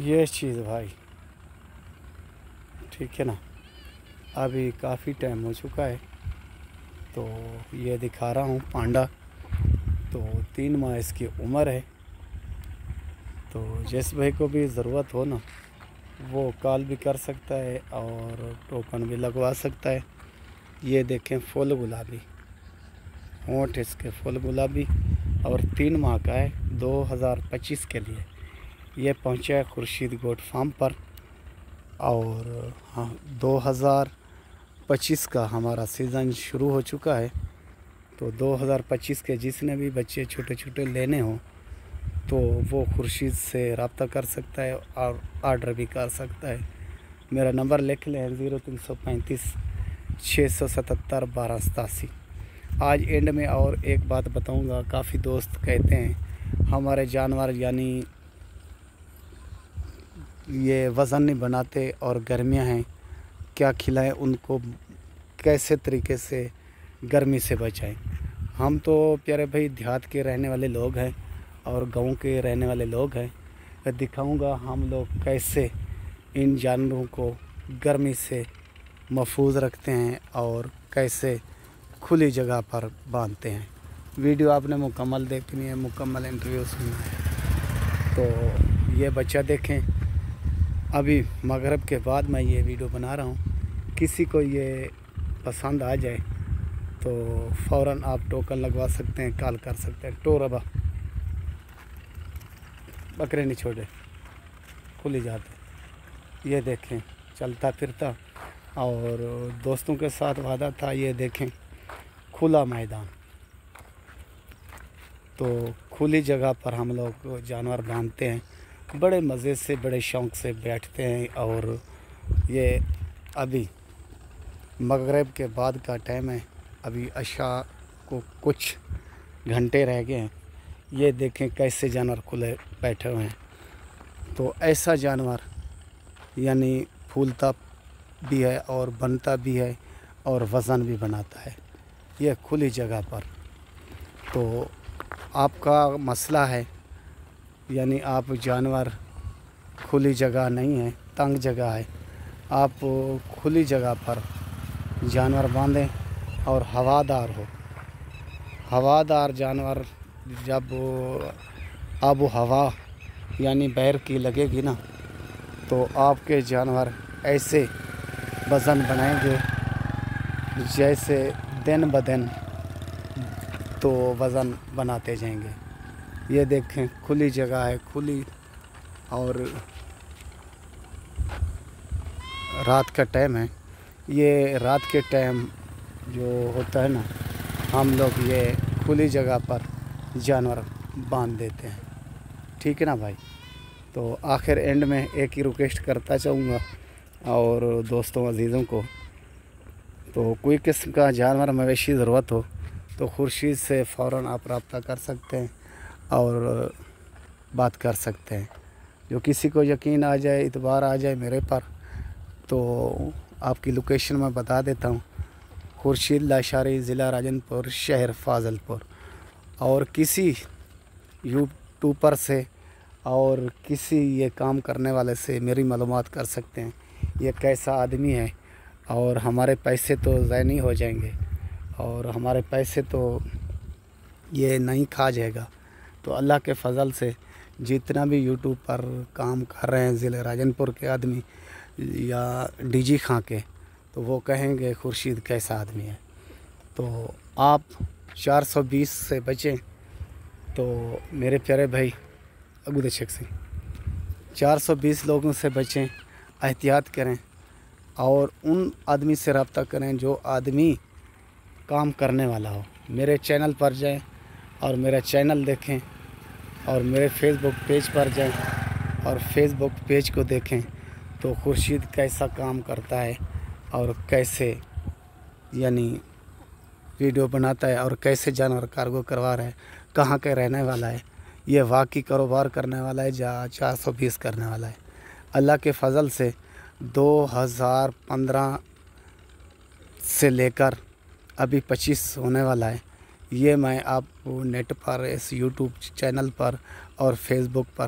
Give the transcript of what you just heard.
ये चीज़ भाई, ठीक है ना। अभी काफ़ी टाइम हो चुका है, तो ये दिखा रहा हूँ पांडा। तो 3 माह इसकी उम्र है। तो जिस भाई को भी ज़रूरत हो ना, वो कॉल भी कर सकता है और टोकन भी लगवा सकता है। ये देखें, फुल गुलाबी होंठ इसके, फुल गुलाबी, और 3 माह का है। 2025 के लिए ये पहुंचा है खुर्शीद गोट फार्म पर। और हाँ, 2025 का हमारा सीज़न शुरू हो चुका है। तो 2025 के जिसने भी बच्चे छोटे छोटे लेने हों तो वो खुर्शीद से रब्ता कर सकता है और आर्डर भी कर सकता है। मेरा नंबर लिख लें, 0335 677 1287। आज एंड में और एक बात बताऊंगा। काफ़ी दोस्त कहते हैं हमारे जानवर यानी ये वज़न नहीं बनाते और गर्मियां हैं, क्या खिलाएं उनको, कैसे तरीके से गर्मी से बचाएं। हम तो प्यारे भाई देहात के रहने वाले लोग हैं और गांव के रहने वाले लोग हैं। मैं दिखाऊंगा हम लोग कैसे इन जानवरों को गर्मी से महफूज रखते हैं और कैसे खुली जगह पर बांधते हैं। वीडियो आपने मुकम्मल देखनी है, मुकम्मल इंटरव्यू सुनना है। तो ये बच्चा देखें, अभी मगरिब के बाद मैं ये वीडियो बना रहा हूँ। किसी को ये पसंद आ जाए तो फ़ौरन आप टोकन लगवा सकते हैं, कॉल कर सकते हैं। टोरबा बकरे नहीं छोड़े, खुली जाते। ये देखें, चलता फिरता, और दोस्तों के साथ वादा था। ये देखें, खुला मैदान, तो खुली जगह पर हम लोग जानवर बांधते हैं। बड़े मज़े से, बड़े शौक़ से बैठते हैं। और ये अभी मगरिब के बाद का टाइम है, अभी अशा को कुछ घंटे रह गए हैं। ये देखें कैसे जानवर खुले बैठे हुए हैं। तो ऐसा जानवर यानी फूलता भी है और बनता भी है और वज़न भी बनाता है, यह खुली जगह पर। तो आपका मसला है यानी आप जानवर खुली जगह नहीं है, तंग जगह है, आप खुली जगह पर जानवर बांधें और हवादार हो। हवादार जानवर जब आब हवा यानी बैर की लगेगी ना, तो आपके जानवर ऐसे वज़न बनाएंगे जैसे दिन ब दिन तो वज़न बनाते जाएंगे। ये देखें, खुली जगह है, खुली, और रात का टाइम है। ये रात के टाइम जो होता है ना, हम लोग ये खुली जगह पर जानवर बांध देते हैं, ठीक है ना भाई। तो आखिर एंड में एक ही रिक्वेस्ट करता चाहूँगा और दोस्तों अजीज़ों को, तो कोई किस्म का जानवर मवेशी ज़रूरत हो तो खुर्शीद से फ़ौरन आप रब्ता कर सकते हैं और बात कर सकते हैं। जो किसी को यकीन आ जाए, इतबार आ जाए मेरे पर, तो आपकी लोकेशन मैं बता देता हूँ। खुर्शीद लाशारी, ज़िला राजनपुर, शहर फाज़लपुर। और किसी यूट्यूबर से और किसी ये काम करने वाले से मेरी मालूमात कर सकते हैं, ये कैसा आदमी है, और हमारे पैसे तो ज़ाय नहीं हो जाएंगे और हमारे पैसे तो ये नहीं खा जाएगा। तो अल्लाह के फ़ज़ल से जितना भी यूट्यूब पर काम कर रहे हैं ज़िले राजनपुर के आदमी या डीजी खां के, तो वो कहेंगे खुर्शीद कैसा आदमी है। तो आप 420 से बचें। तो मेरे प्यारे भाई अगुदे शेख से 420 लोगों से बचें, एहतियात करें और उन आदमी से रब्ता करें जो आदमी काम करने वाला हो। मेरे चैनल पर जाएं और मेरा चैनल देखें, और मेरे फेसबुक पेज पर जाएं और फेसबुक पेज को देखें तो खुर्शीद कैसा काम करता है और कैसे यानी वीडियो बनाता है और कैसे जानवर कार्गो करवा रहा है, कहाँ का रहने वाला है, ये वाकई कारोबार करने वाला है या 420 करने वाला है। अल्लाह के फ़ज़ल से 2015 से लेकर अभी 25 होने वाला है। ये मैं आपको नेट पर, इस यूट्यूब चैनल पर और फेसबुक पर